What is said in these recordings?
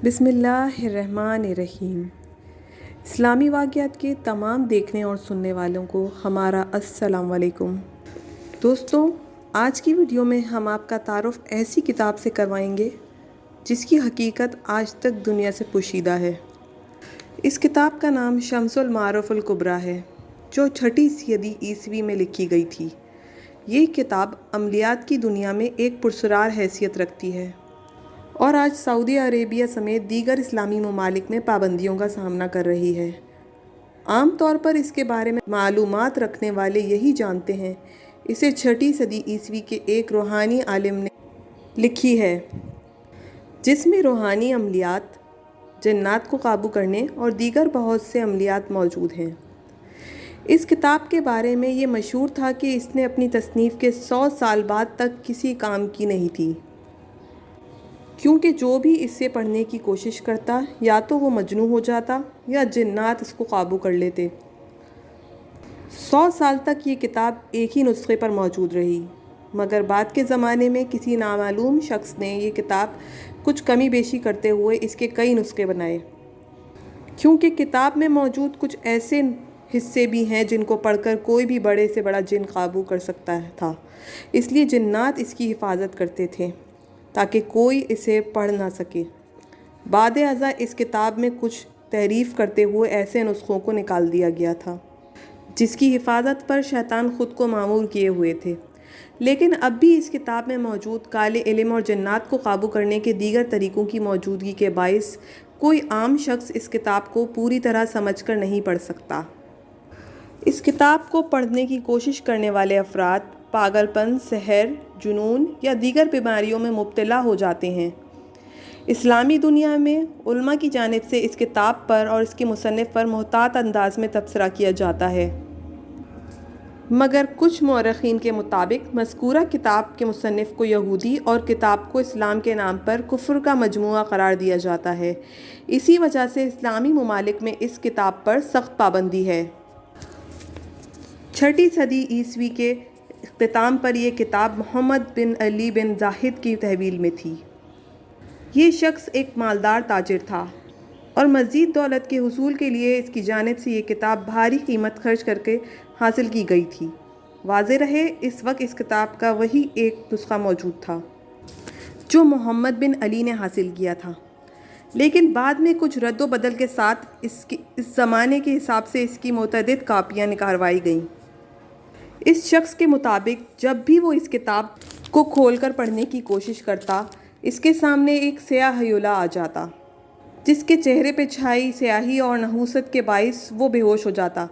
بسم اللہ الرحمن الرحیم۔ اسلامی واقعات کے تمام دیکھنے اور سننے والوں کو ہمارا السلام علیکم۔ دوستوں، آج کی ویڈیو میں ہم آپ کا تعارف ایسی کتاب سے کروائیں گے جس کی حقیقت آج تک دنیا سے پوشیدہ ہے۔ اس کتاب کا نام شمس المعارف الکبریٰ ہے، جو 6 صدی عیسوی میں لکھی گئی تھی۔ یہ کتاب عملیات کی دنیا میں ایک پراسرار حیثیت رکھتی ہے اور آج سعودی عربیہ سمیت دیگر اسلامی ممالک میں پابندیوں کا سامنا کر رہی ہے۔ عام طور پر اس کے بارے میں معلومات رکھنے والے یہی جانتے ہیں اسے 6 صدی عیسوی کے ایک روحانی عالم نے لکھی ہے، جس میں روحانی عملیات، جنات کو قابو کرنے اور دیگر بہت سے عملیات موجود ہیں۔ اس کتاب کے بارے میں یہ مشہور تھا کہ اس نے اپنی تصنیف کے 100 سال بعد تک کسی کام کی نہیں تھی، کیونکہ جو بھی اسے پڑھنے کی کوشش کرتا یا تو وہ مجنون ہو جاتا یا جنات اس کو قابو کر لیتے۔ 100 سال تک یہ کتاب ایک ہی نسخے پر موجود رہی، مگر بعد کے زمانے میں کسی نامعلوم شخص نے یہ کتاب کچھ کمی بیشی کرتے ہوئے اس کے کئی نسخے بنائے۔ کیونکہ کتاب میں موجود کچھ ایسے حصے بھی ہیں جن کو پڑھ کر کوئی بھی بڑے سے بڑا جن قابو کر سکتا تھا، اس لیے جنات اس کی حفاظت کرتے تھے تاکہ کوئی اسے پڑھ نہ سکے۔ بعد ازاں اس کتاب میں کچھ تحریف کرتے ہوئے ایسے نسخوں کو نکال دیا گیا تھا جس کی حفاظت پر شیطان خود کو مامور کیے ہوئے تھے، لیکن اب بھی اس کتاب میں موجود کالے علم اور جنات کو قابو کرنے کے دیگر طریقوں کی موجودگی کے باعث کوئی عام شخص اس کتاب کو پوری طرح سمجھ کر نہیں پڑھ سکتا۔ اس کتاب کو پڑھنے کی کوشش کرنے والے افراد پاگل پن، سحر، جنون یا دیگر بیماریوں میں مبتلا ہو جاتے ہیں۔ اسلامی دنیا میں علماء کی جانب سے اس کتاب پر اور اس کے مصنف پر محتاط انداز میں تبصرہ کیا جاتا ہے، مگر کچھ مورخین کے مطابق مذکورہ کتاب کے مصنف کو یہودی اور کتاب کو اسلام کے نام پر کفر کا مجموعہ قرار دیا جاتا ہے۔ اسی وجہ سے اسلامی ممالک میں اس کتاب پر سخت پابندی ہے۔ 6 صدی عیسوی کے اختتام پر یہ کتاب محمد بن علی بن زاہد کی تحویل میں تھی۔ یہ شخص ایک مالدار تاجر تھا اور مزید دولت کے حصول کے لیے اس کی جانب سے یہ کتاب بھاری قیمت خرچ کر کے حاصل کی گئی تھی۔ واضح رہے، اس وقت اس کتاب کا وہی ایک نسخہ موجود تھا جو محمد بن علی نے حاصل کیا تھا، لیکن بعد میں کچھ رد و بدل کے ساتھ اس زمانے کے حساب سے اس کی متعدد کاپیاں نکالوائی گئیں۔ اس شخص کے مطابق جب بھی وہ اس کتاب کو کھول کر پڑھنے کی کوشش کرتا، اس کے سامنے ایک سیاہ ہیولا آ جاتا جس کے چہرے پہ چھائی سیاہی اور نحوست کے باعث وہ بے ہوش ہو جاتا۔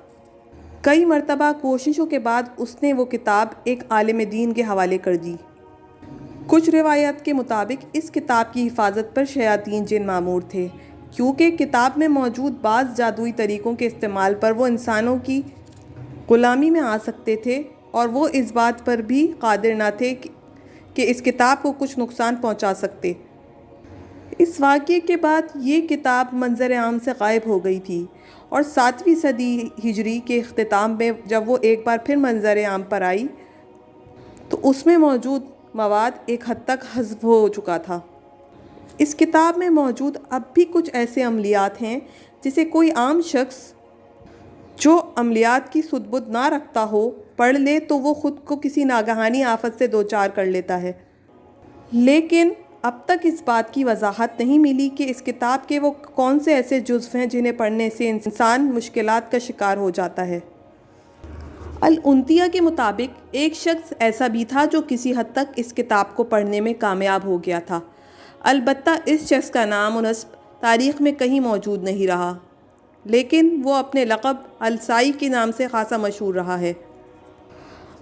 کئی مرتبہ کوششوں کے بعد اس نے وہ کتاب ایک عالم دین کے حوالے کر دی۔ کچھ روایات کے مطابق اس کتاب کی حفاظت پر شیاطین جن مامور تھے، کیونکہ کتاب میں موجود بعض جادوئی طریقوں کے استعمال پر وہ انسانوں کی غلامی میں آ سکتے تھے، اور وہ اس بات پر بھی قادر نہ تھے کہ اس کتاب کو کچھ نقصان پہنچا سکتے۔ اس واقعے کے بعد یہ کتاب منظر عام سے غائب ہو گئی تھی، اور 7ویں صدی ہجری کے اختتام میں جب وہ ایک بار پھر منظر عام پر آئی تو اس میں موجود مواد ایک حد تک حذف ہو چکا تھا۔ اس کتاب میں موجود اب بھی کچھ ایسے عملیات ہیں جسے کوئی عام شخص جو عملیات کی سدھ بدھ نہ رکھتا ہو پڑھ لے تو وہ خود کو کسی ناگہانی آفت سے دوچار کر لیتا ہے، لیکن اب تک اس بات کی وضاحت نہیں ملی کہ اس کتاب کے وہ کون سے ایسے جزو ہیں جنہیں پڑھنے سے انسان مشکلات کا شکار ہو جاتا ہے۔ العنتیہ کے مطابق ایک شخص ایسا بھی تھا جو کسی حد تک اس کتاب کو پڑھنے میں کامیاب ہو گیا تھا، البتہ اس شخص کا نام و نسب تاریخ میں کہیں موجود نہیں رہا، لیکن وہ اپنے لقب السائی کے نام سے خاصا مشہور رہا ہے۔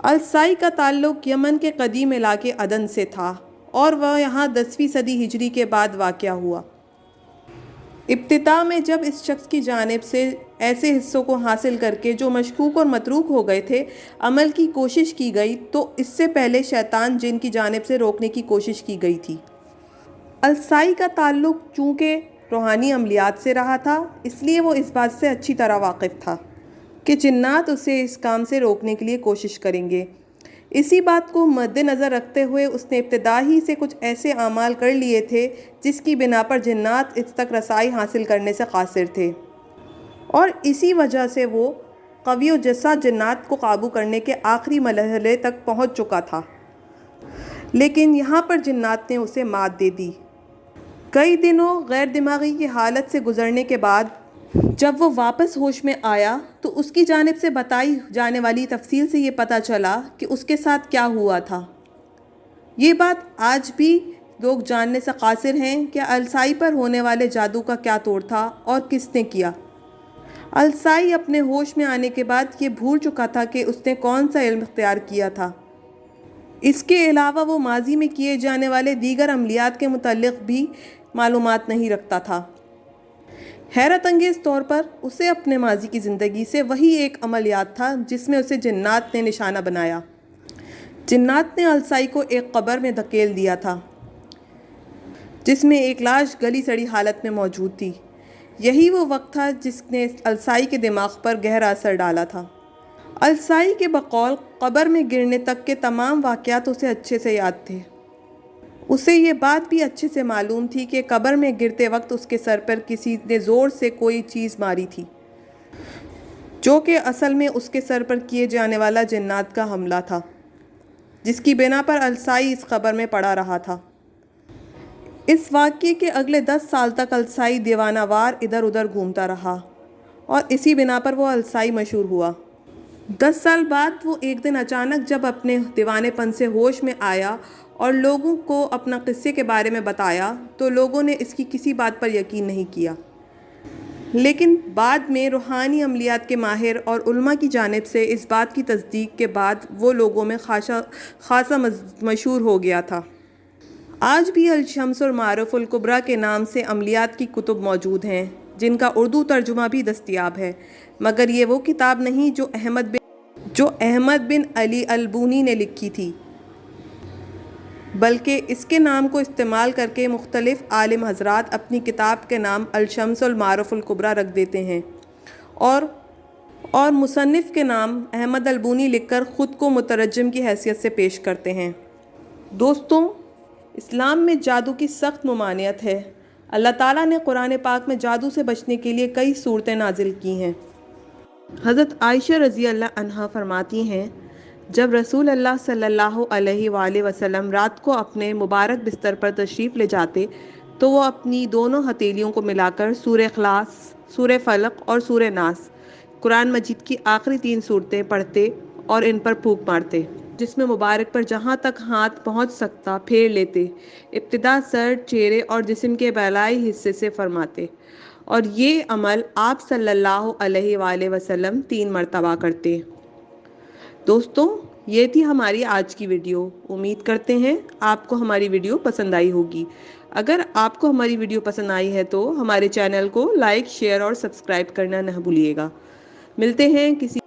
السائی کا تعلق یمن کے قدیم علاقے عدن سے تھا اور وہ یہاں 10ویں صدی ہجری کے بعد واقع ہوا۔ ابتدا میں جب اس شخص کی جانب سے ایسے حصوں کو حاصل کر کے جو مشکوک اور متروک ہو گئے تھے عمل کی کوشش کی گئی تو اس سے پہلے شیطان جن کی جانب سے روکنے کی کوشش کی گئی تھی۔ السائی کا تعلق چونکہ روحانی عملیات سے رہا تھا، اس لیے وہ اس بات سے اچھی طرح واقف تھا کہ جنات اسے اس کام سے روکنے کے لیے کوشش کریں گے۔ اسی بات کو مد نظر رکھتے ہوئے اس نے ابتدا ہی سے کچھ ایسے اعمال کر لیے تھے جس کی بنا پر جنات اس تک رسائی حاصل کرنے سے قاصر تھے، اور اسی وجہ سے وہ قوی و جسا جنات کو قابو کرنے کے آخری مرحلے تک پہنچ چکا تھا، لیکن یہاں پر جنات نے اسے مات دے دی۔ کئی دنوں غیر دماغی کی حالت سے گزرنے کے بعد جب وہ واپس ہوش میں آیا تو اس کی جانب سے بتائی جانے والی تفصیل سے یہ پتہ چلا کہ اس کے ساتھ کیا ہوا تھا۔ یہ بات آج بھی لوگ جاننے سے قاصر ہیں کہ السائی پر ہونے والے جادو کا کیا توڑ تھا اور کس نے کیا۔ السائی اپنے ہوش میں آنے کے بعد یہ بھول چکا تھا کہ اس نے کون سا علم اختیار کیا تھا۔ اس کے علاوہ وہ ماضی میں کیے جانے والے دیگر عملیات کے متعلق بھی معلومات نہیں رکھتا تھا۔ حیرت انگیز طور پر اسے اپنے ماضی کی زندگی سے وہی ایک عمل یاد تھا جس میں اسے جنات نے نشانہ بنایا۔ جنات نے السائی کو ایک قبر میں دھکیل دیا تھا جس میں ایک لاش گلی سڑی حالت میں موجود تھی۔ یہی وہ وقت تھا جس نے السائی کے دماغ پر گہرا اثر ڈالا تھا۔ السائی کے بقول قبر میں گرنے تک کے تمام واقعات اسے اچھے سے یاد تھے۔ اسے یہ بات بھی اچھے سے معلوم تھی کہ قبر میں گرتے وقت اس کے سر پر کسی نے زور سے کوئی چیز ماری تھی، جو کہ اصل میں اس کے سر پر کیے جانے والا جنات کا حملہ تھا، جس کی بنا پر السائی اس قبر میں پڑا رہا تھا۔ اس واقعے کے اگلے 10 سال تک السائی دیوانہ وار ادھر ادھر گھومتا رہا اور اسی بنا پر وہ السائی مشہور ہوا۔ 10 سال بعد وہ ایک دن اچانک جب اپنے دیوانے پن سے ہوش میں آیا اور لوگوں کو اپنا قصے کے بارے میں بتایا تو لوگوں نے اس کی کسی بات پر یقین نہیں کیا، لیکن بعد میں روحانی عملیات کے ماہر اور علماء کی جانب سے اس بات کی تصدیق کے بعد وہ لوگوں میں خاصا مشہور ہو گیا تھا۔ آج بھی الشمس المعارف الکبریٰ کے نام سے عملیات کی کتب موجود ہیں جن کا اردو ترجمہ بھی دستیاب ہے، مگر یہ وہ کتاب نہیں جو احمد بن علی البونی نے لکھی تھی، بلکہ اس کے نام کو استعمال کر کے مختلف عالم حضرات اپنی کتاب کے نام الشمس المعارف الکبریٰ رکھ دیتے ہیں اور مصنف کے نام احمد البونی لکھ کر خود کو مترجم کی حیثیت سے پیش کرتے ہیں۔ دوستوں، اسلام میں جادو کی سخت ممانعت ہے۔ اللہ تعالیٰ نے قرآن پاک میں جادو سے بچنے کے لیے کئی صورتیں نازل کی ہیں۔ حضرت عائشہ رضی اللہ عنہا فرماتی ہیں، جب رسول اللہ صلی اللہ علیہ وآلہ وسلم رات کو اپنے مبارک بستر پر تشریف لے جاتے تو وہ اپنی دونوں ہتھیلیوں کو ملا کر سورہ اخلاص، سورہ فلق اور سورہ ناس، قرآن مجید کی آخری 3 صورتیں پڑھتے اور ان پر پھونک مارتے، جسم مبارک پر جہاں تک ہاتھ پہنچ سکتا پھیر لیتے، ابتدا سر، چہرے اور جسم کے بالائی حصے سے فرماتے، اور یہ عمل آپ صلی اللہ علیہ وآلہ وسلم 3 مرتبہ کرتے۔ دوستوں، یہ تھی ہماری آج کی ویڈیو۔ امید کرتے ہیں آپ کو ہماری ویڈیو پسند آئی ہوگی۔ اگر آپ کو ہماری ویڈیو پسند آئی ہے تو ہمارے چینل کو لائک، شیئر اور سبسکرائب کرنا نہ بھولیے گا۔ ملتے ہیں کسی